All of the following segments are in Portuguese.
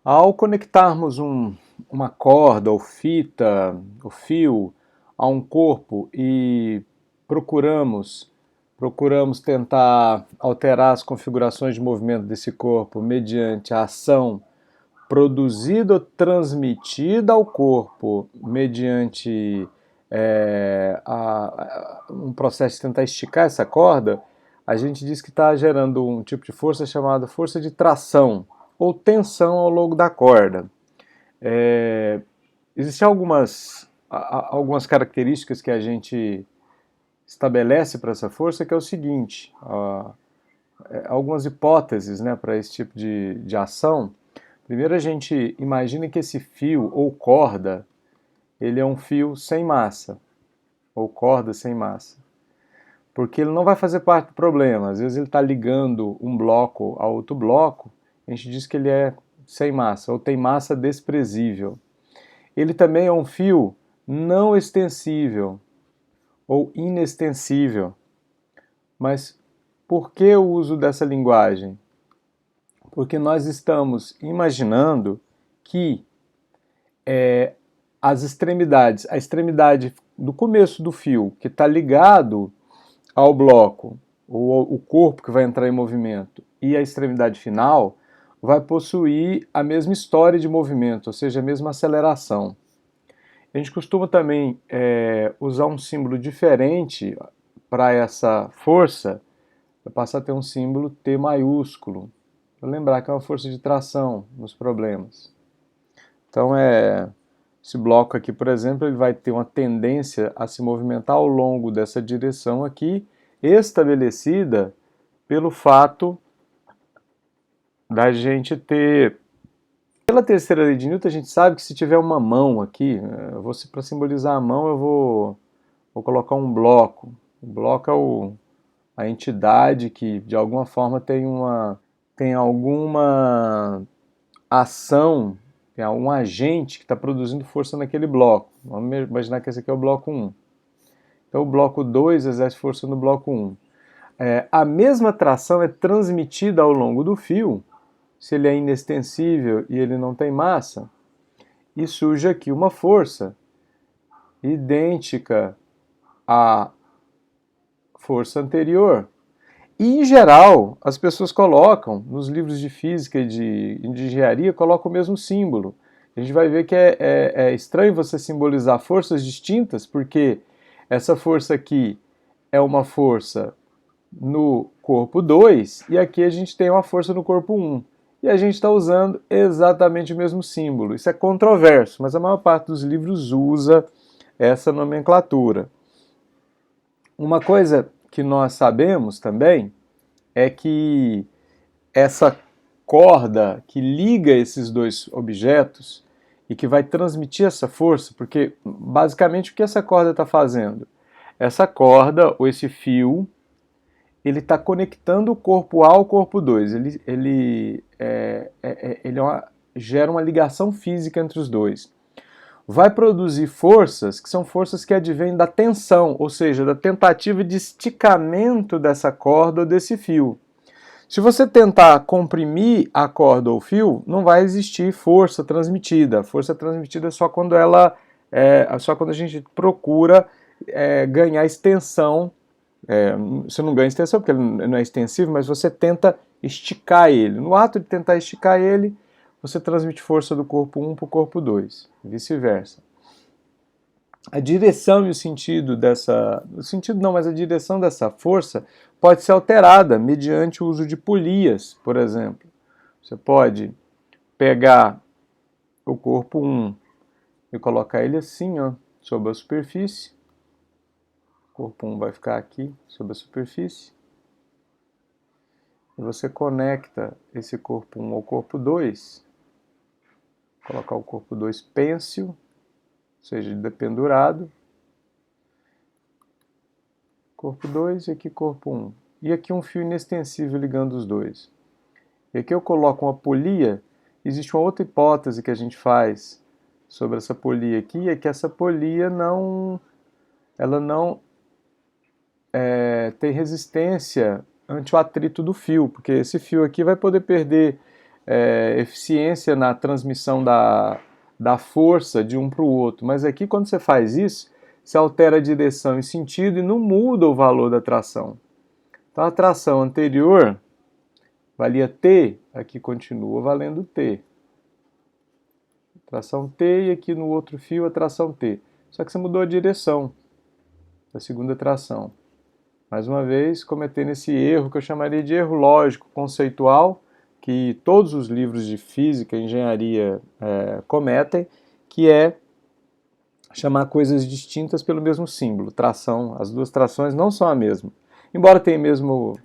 Ao conectarmos uma corda ou fita, o fio, a um corpo e procuramos, procuramos tentar alterar as configurações de movimento desse corpo mediante a ação produzida ou transmitida ao corpo mediante um processo de tentar esticar essa corda, a gente diz que está gerando um tipo de força chamada força de tração ou tensão ao longo da corda. Existem algumas características que a gente estabelece para essa força, que é o seguinte, algumas hipóteses, né, para esse tipo de ação. Primeiro a gente imagina que esse fio ou corda, ele é um fio sem massa, ou corda sem massa, porque ele não vai fazer parte do problema. Às vezes ele está ligando um bloco a outro bloco, a gente diz que ele é sem massa, ou tem massa desprezível. Ele também é um fio não extensível, ou inextensível. Mas por que o uso dessa linguagem? Porque nós estamos imaginando que as extremidades, a extremidade do começo do fio, que está ligado ao bloco, ou o corpo que vai entrar em movimento, e a extremidade final, vai possuir a mesma história de movimento, ou seja, a mesma aceleração. A gente costuma também usar um símbolo diferente para essa força, vai passar a ter um símbolo T maiúsculo, para lembrar que é uma força de tração nos problemas. Então, esse bloco aqui, por exemplo, ele vai ter uma tendência a se movimentar ao longo dessa direção aqui, estabelecida pelo fato da gente ter... Pela terceira lei de Newton, a gente sabe que se tiver uma mão aqui, para simbolizar a mão, vou colocar um bloco. O bloco é a entidade que, de alguma forma, tem alguma ação, tem algum agente que está produzindo força naquele bloco. Vamos imaginar que esse aqui é o bloco 1. Então o bloco 2 exerce força no bloco 1. A mesma tração é transmitida ao longo do fio, se ele é inextensível e ele não tem massa, e surge aqui uma força idêntica à força anterior. E, em geral, as pessoas colocam, nos livros de física e de engenharia, colocam o mesmo símbolo. A gente vai ver que é estranho você simbolizar forças distintas, porque essa força aqui é uma força no corpo 2 e aqui a gente tem uma força no corpo 1. E a gente está usando exatamente o mesmo símbolo. Isso é controverso, mas a maior parte dos livros usa essa nomenclatura. Uma coisa que nós sabemos também é que essa corda que liga esses dois objetos e que vai transmitir essa força, porque basicamente o que essa corda está fazendo? Essa corda, ou esse fio, ele está conectando o corpo A ao corpo 2. Gera uma ligação física entre os dois. Vai produzir forças que são forças que advêm da tensão, ou seja, da tentativa de esticamento dessa corda ou desse fio. Se você tentar comprimir a corda ou fio, não vai existir força transmitida. A força transmitida é só quando só quando a gente procura ganhar extensão. Você não ganha extensão porque ele não é extensivo, mas você tenta esticar ele. No ato de tentar esticar ele, você transmite força do corpo 1 para o corpo 2, e vice-versa. A direção e o sentido mas a direção dessa força pode ser alterada mediante o uso de polias, por exemplo. Você pode pegar o corpo 1 e colocar ele assim, ó, sobre a superfície. O corpo 1 vai ficar aqui, sobre a superfície. E você conecta esse corpo 1 ao corpo 2. Colocar o corpo 2 pêncil, ou seja, dependurado. Corpo 2 e aqui corpo 1. E aqui um fio inextensível ligando os dois. E aqui eu coloco uma polia. Existe uma outra hipótese que a gente faz sobre essa polia aqui, é que essa polia não tem resistência ante o atrito do fio, porque esse fio aqui vai poder perder eficiência na transmissão da força de um para o outro. Mas aqui, quando você faz isso, você altera a direção e sentido e não muda o valor da tração. Então a tração anterior valia T, aqui continua valendo T. Tração T e aqui no outro fio a tração T. Só que você mudou a direção da segunda tração. Mais uma vez, cometendo esse erro que eu chamaria de erro lógico, conceitual, que todos os livros de física e engenharia cometem, que é chamar coisas distintas pelo mesmo símbolo, tração. As duas trações não são a mesma. Embora tenham mesmo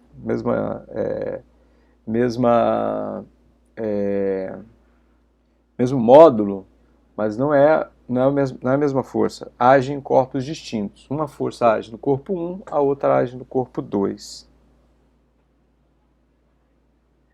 módulo, mas não é a mesma força. Agem em corpos distintos. Uma força age no corpo 1, a outra age no corpo 2.